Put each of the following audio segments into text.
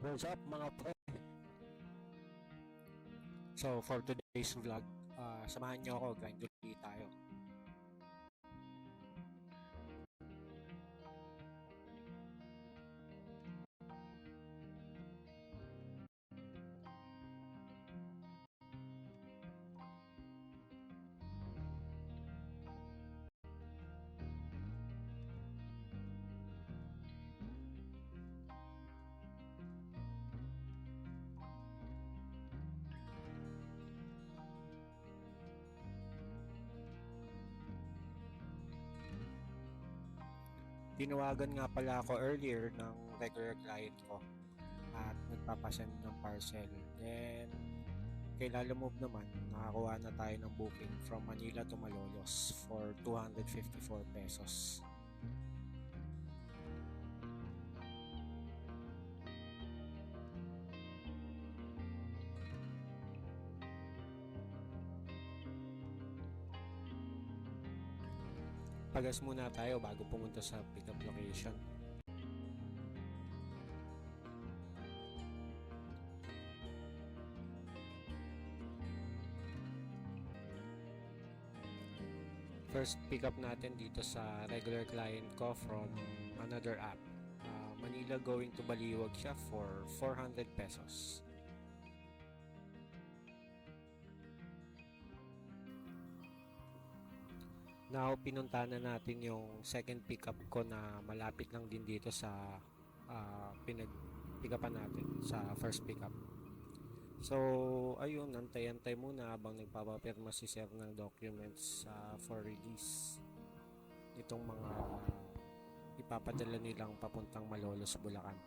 What's up mga pre? So for today's vlog, samahan niyo ako, grind ulit tayo. Tinawagan nga pala ako earlier ng regular client ko at nagpapasend ng parcel. Then kay Lala Move naman, nakakuha na tayo ng booking from Manila to Malolos for 254 pesos. Pagas muna tayo bago pumunta sa pickup location. First pickup natin dito sa regular client ko from another app. Manila going to Baliwag siya for 400 pesos. Now, pinunta na natin yung second pickup ko na malapit lang din dito sa pinag-pickupan natin sa first pickup. So, ayun, antay-antay muna habang nagpapapirma si sir ng documents for release. Itong mga ipapadala nilang papuntang Malolos, Bulacan.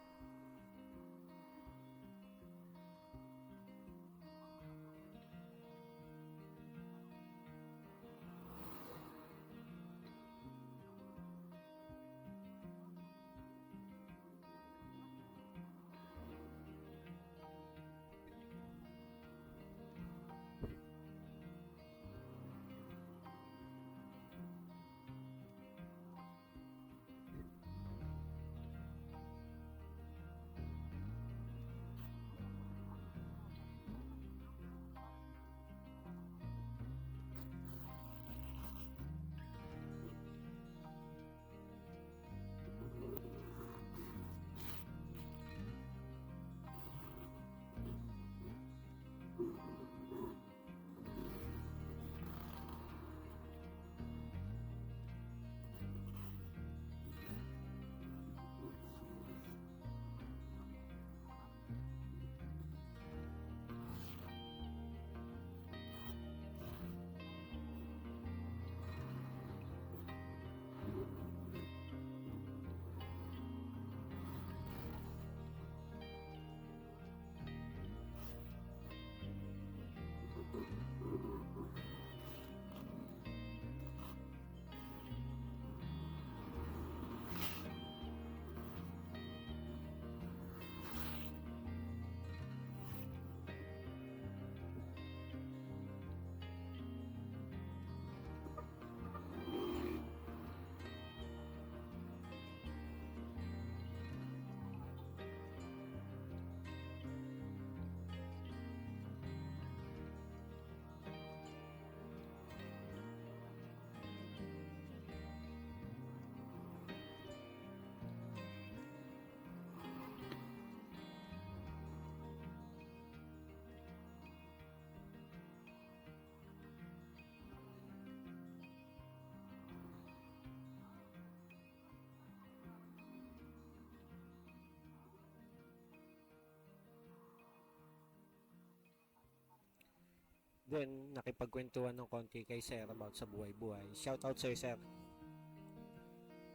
Then, nakipagkwentuhan ng konti kay Sir about sa buhay-buhay. Shoutout sa'yo, Sir.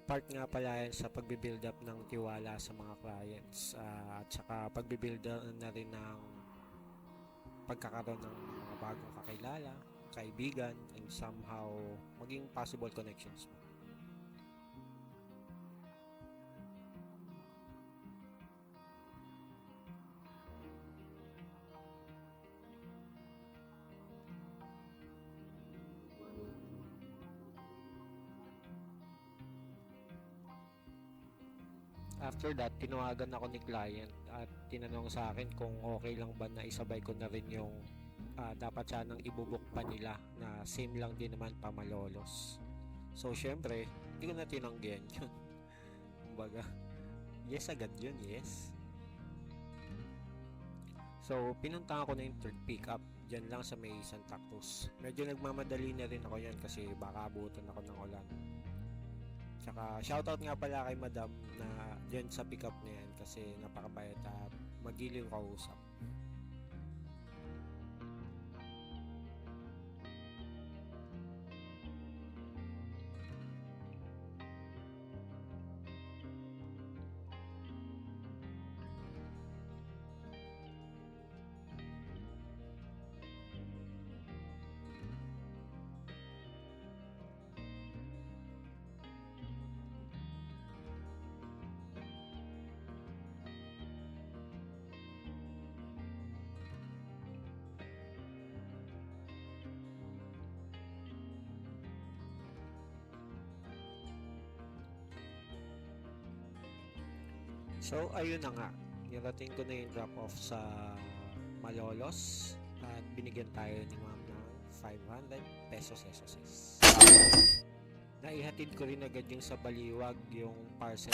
Part nga pala yan sa pagbibuild up ng tiwala sa mga clients at saka pagbibuild up na rin ng pagkakaroon ng mga bagong kakilala, kaibigan, and somehow maging possible connections mo. After that, tinawagan ako ni client at tinanong sa akin kung okay lang ba na isabay ko na rin yung dapat sanang ibubuk pa nila na same lang din naman pa Malolos. So, syempre, hindi ko na tinanggihan yun. Kumbaga, yes agad yun, yes. So, pinunta ko na yung third pickup dyan lang sa may Santa Cruz. Medyo nagmamadali na rin ako yan kasi baka abutan ako ng ulan. Tsaka, shoutout nga pala kay madam na dyan sa pickup na yan kasi napakabayat at magiliw kausap. So, ayun na nga. Nirating ko na yung drop-off sa Malolos at binigyan tayo ni ma'am ng 500 pesos SSS. Naihatid ko rin agad yung sa Baliwag, yung parcel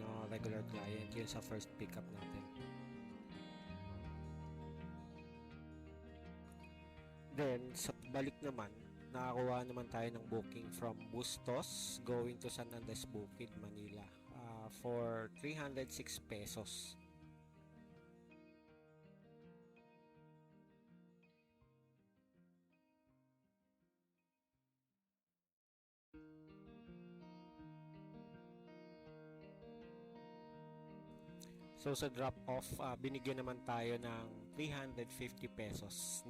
ng regular client, yun sa first pickup natin. Then, sa balik naman, nakakuha naman tayo ng booking from Bustos going to San Andres Bukid, Manila for 306 pesos. So sa drop-off, binigyan naman tayo ng 350 pesos.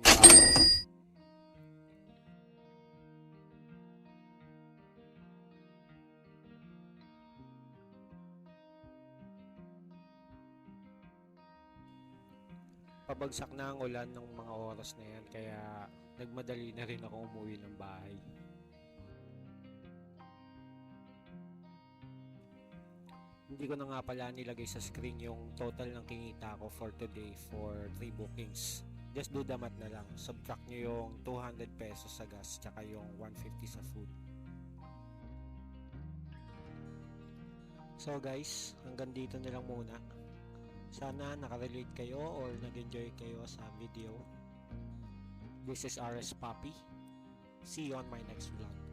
Pabagsak na ang ulan ng mga oras na yan kaya nagmadali na rin ako umuwi ng bahay. Hindi ko na nga pala nilagay sa screen yung total ng kinita ko for today for 3 bookings. Just do the math na lang. Subtract nyo yung 200 pesos sa gas tsaka yung 150 sa food. So guys, hanggang dito na lang muna. Sana nakarelate kayo or nag-enjoy kayo sa video. This is RS Papi. See you on my next vlog.